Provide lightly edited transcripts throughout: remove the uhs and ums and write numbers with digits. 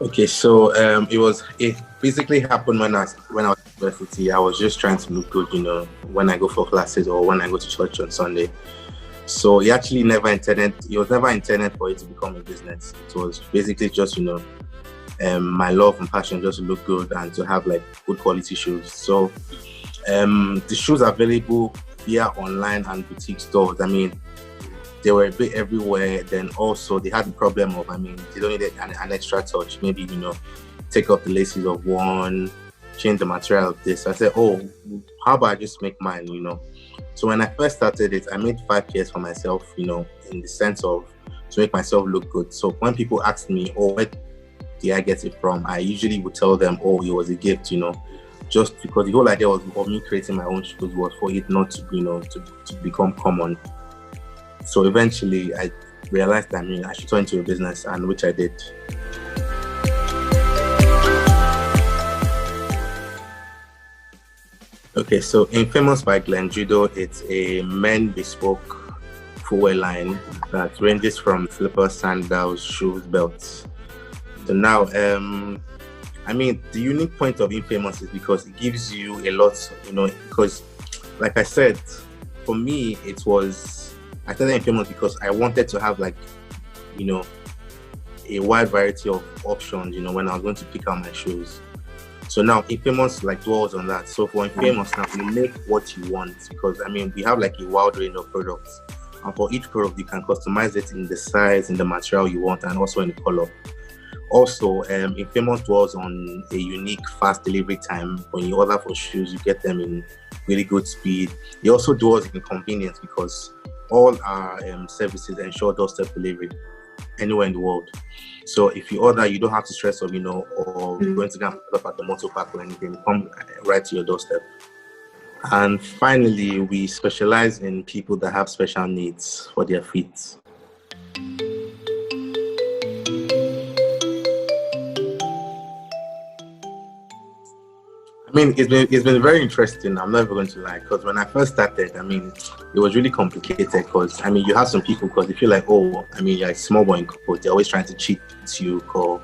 Okay, so it basically happened when I was at university. I was just trying to look good, when I go for classes or when I go to church on Sunday. So it was never intended for it to become a business. It was basically just, my love and passion just to look good and to have like good quality shoes. So the shoes are available via online and boutique stores. I mean, they were a bit everywhere. Then also they had the problem of, they don't need an extra touch. Maybe, take off the laces of one, change the material of this. I said, oh, how about I just make mine? So when I first started it, I made 5 pairs for myself, in the sense of to make myself look good. So when people asked me, oh, where did I get it from? I usually would tell them, oh, it was a gift, just because the whole idea of me creating my own shoes was for it not to, to become common. So eventually I realized that I should turn into a business, and which I did. Okay, so Infamous by Judo, it's a men bespoke footwear line that ranges from slippers, sandals, shoes, belts. So now, the unique point of Infamous is because it gives you a lot, because like I said, for me, I started Infamous because I wanted to have a wide variety of options, when I was going to pick out my shoes. So now Infamous dwells on that. So for Infamous now, you make what you want, because we have a wide range of products. And for each product, you can customize it in the size, in the material you want, and also in the color. Also, Infamous dwells on a unique fast delivery time. When you order for shoes, you get them in really good speed. It also dwells in convenience because all our services ensure doorstep delivery anywhere in the world. So if you order, you don't have to stress of, or going to go and pick up at the motor park or anything. Come right to your doorstep. And finally, we specialize in people that have special needs for their feet. It's been very interesting. I'm never going to lie, because when I first started, it was really complicated. Because you have some people, because they feel like, oh, you're a small boy in code. They're always trying to cheat you, or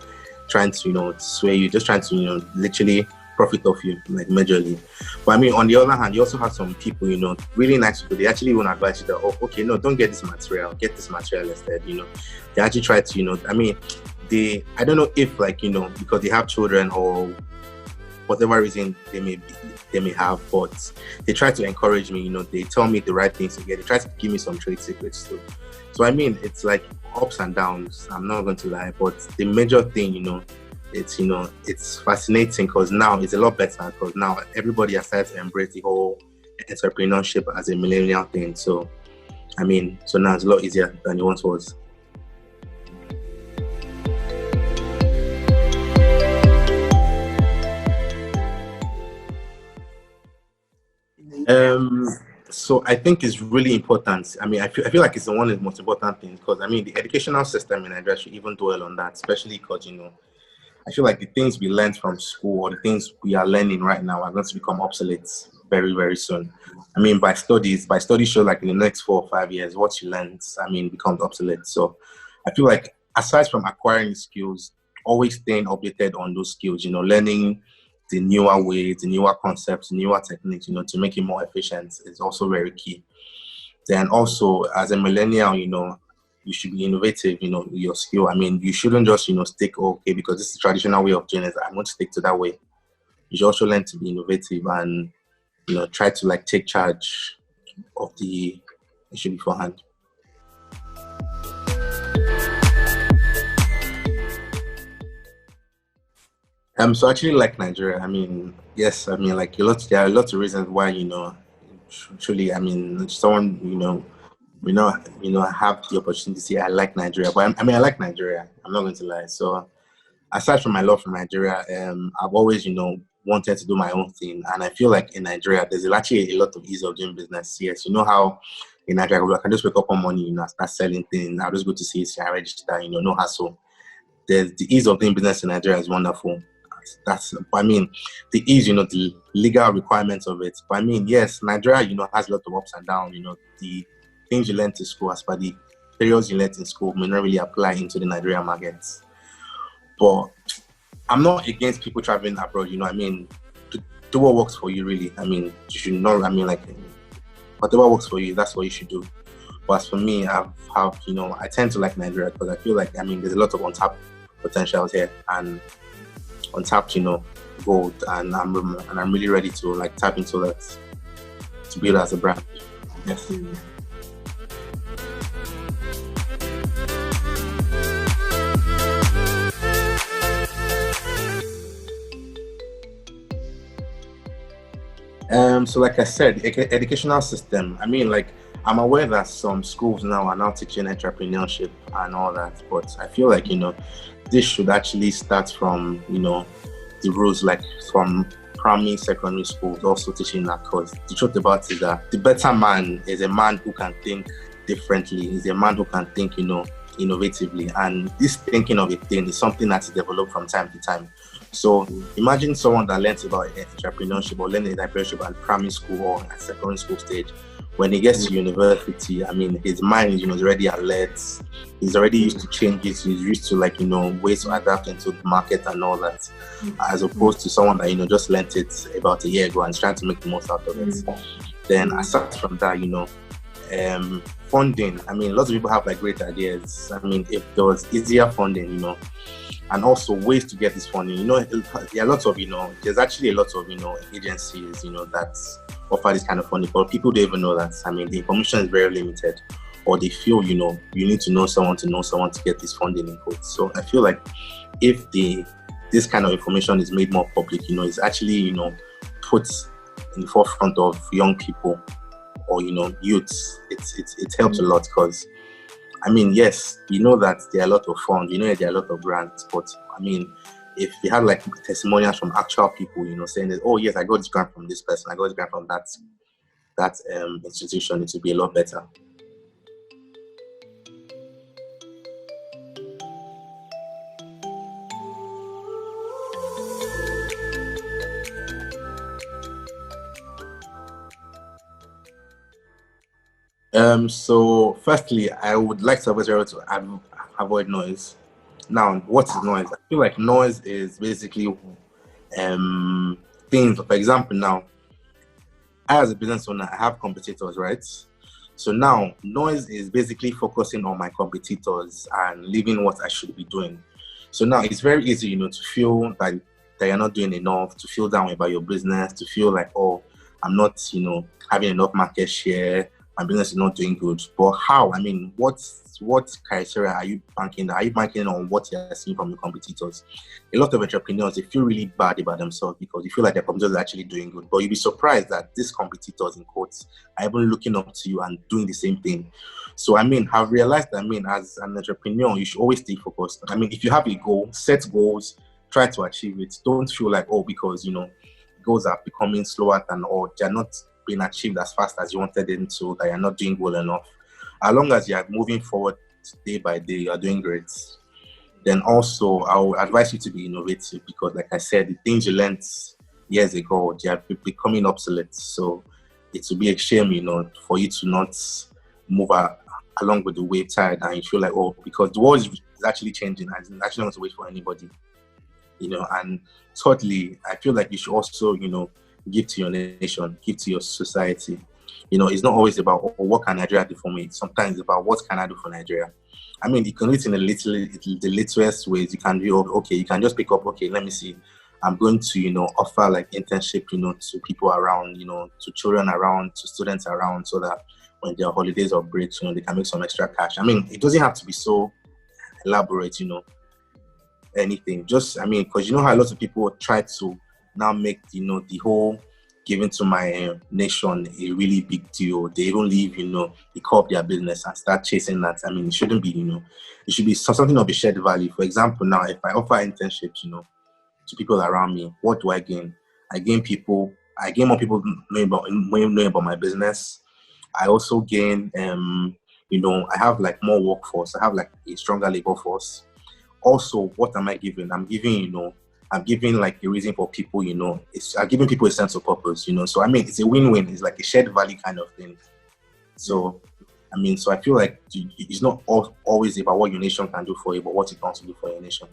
trying to, sway you, just trying to, literally profit off you, majorly. But on the other hand, you also have some people, really nice people. They actually want to advise you that, oh, okay, no, don't get this material. Get this material instead. They actually try to, I don't know if because they have children or whatever reason they may have, but they try to encourage me. They tell me the right things to get. They try to give me some trade secrets too. So it's ups and downs. I'm not going to lie, but the major thing, it's fascinating because now it's a lot better, because now everybody has started to embrace the whole entrepreneurship as a millennial thing. So so now it's a lot easier than it once was. So I think it's really important. I feel like it's one of the most important things, because the educational system in Nigeria should even dwell on that, especially because I feel like the things we learned from school or the things we are learning right now are going to become obsolete very, very soon. By studies show in the next 4 or 5 years, what you learned, becomes obsolete. So I feel like aside from acquiring skills, always staying updated on those skills, learning the newer ways, the newer concepts, the newer techniques, to make it more efficient is also very key. Then also, as a millennial, you should be innovative, with your skill. You shouldn't just, stick, okay, because this is the traditional way of doing it, I'm going to stick to that way. You should also learn to be innovative and, try to take charge of the issue beforehand. So I actually like Nigeria. Yes, there are a lot of reasons why, truly, someone, have the opportunity to say I like Nigeria. But I like Nigeria. I'm not going to lie. So aside from my love for Nigeria, I've always, wanted to do my own thing. And I feel like in Nigeria, there's actually a lot of ease of doing business. Yes, you know how in Nigeria, I can just wake up on money, start selling things. I'll just go to CAC, I register, no hassle. The ease of doing business in Nigeria is wonderful. The ease, the legal requirements of it. But yes, Nigeria, has a lot of ups and downs. The things you learn in school, as per the periods you learn in school, may not really apply into the Nigerian markets. But I'm not against people traveling abroad, I mean, do what works for you, really. I mean, you should not, I mean, like, whatever works for you, that's what you should do. But as for me, I tend to like Nigeria because I feel like, I mean, there's a lot of untapped potentials here and untapped, gold, and I'm really ready to like tap into that to build as a brand. Yes. So like I said, educational system. I mean, like, I'm aware that some schools now are now teaching entrepreneurship and all that, but I feel like, this should actually start from, the rules, like from primary, secondary schools also teaching that, because the truth about it is that the better man is a man who can think differently, is a man who can think, innovatively. And this thinking of a thing is something that is developed from time to time. So imagine someone that learns about entrepreneurship or learning entrepreneurship at primary school or at secondary school stage. When he gets to university, I mean, his mind is already alert. He's already used to changes. He's used to ways to adapt into the market and all that, as opposed to someone that just learnt it about a year ago and is trying to make the most out of it. Then aside from that, funding. I mean, lots of people have great ideas. I mean, if there was easier funding, and also ways to get this funding. There are lots of, there's actually a lot of, agencies, that offer this kind of funding, but people don't even know that. I mean, the information is very limited, or they feel, you need to know someone to get this funding in quotes. So I feel like if this kind of information is made more public, it's actually, put in the forefront of young people or, youths, it helps a lot, because I mean, yes, that there are a lot of funds, there are a lot of grants, but I mean, if we had testimonials from actual people, saying that, oh yes, I got this grant from this person, I got this grant from that institution, it would be a lot better. So firstly, I would like to advise everyone to avoid noise. Now, what is noise? I feel like noise is basically things. For example, now, I as a business owner, I have competitors, right? So now, noise is basically focusing on my competitors and leaving what I should be doing. So now, it's very easy, to feel that you're not doing enough, to feel down about your business, to feel like, oh, I'm not, having enough market share, my business is not doing good. But how? I mean, what criteria are you banking? Are you banking on what you're seeing from your competitors? A lot of entrepreneurs, they feel really bad about themselves because they feel like their competitors are actually doing good. But you'll be surprised that these competitors, in quotes, are even looking up to you and doing the same thing. So, I mean, I've realized that, as an entrepreneur, you should always stay focused. I mean, if you have a goal, set goals, try to achieve it. Don't feel like, oh, because, goals are becoming slower than, or they're not being achieved as fast as you wanted them to, that you're not doing well enough. As long as you're moving forward day by day, you're doing great. Then also, I would advise you to be innovative, because like I said, the things you learned years ago, they are becoming obsolete. So it would be a shame, for you to not move along with the wave tide, and you feel like, oh, because the world is actually changing, and it's actually not to wait for anybody. And thirdly, I feel like you should also, give to your nation, give to your society. It's not always about, oh, what can Nigeria do for me? Sometimes it's about, what can I do for Nigeria? I mean, you can do it in the littlest ways. You can do, okay, you can just pick up, okay, let me see. I'm going to, offer internship, to people around, to children around, to students around, so that when there are holidays or breaks, they can make some extra cash. I mean, it doesn't have to be so elaborate, anything. Just, because how a lot of people try to now make, the whole giving to my nation a really big deal. They even leave, the core of their business and start chasing that. I mean, it shouldn't be, it should be something of a shared value. For example, now, if I offer internships, to people around me, what do I gain? I gain more people knowing about my business. I also gain, I have more workforce. I have a stronger labor force. Also, what am I giving? I'm giving, I'm giving a reason for people, I'm giving people a sense of purpose, So, it's a win-win. It's a shared value kind of thing. So, so I feel like it's not always about what your nation can do for you, but what it wants to do for your nation.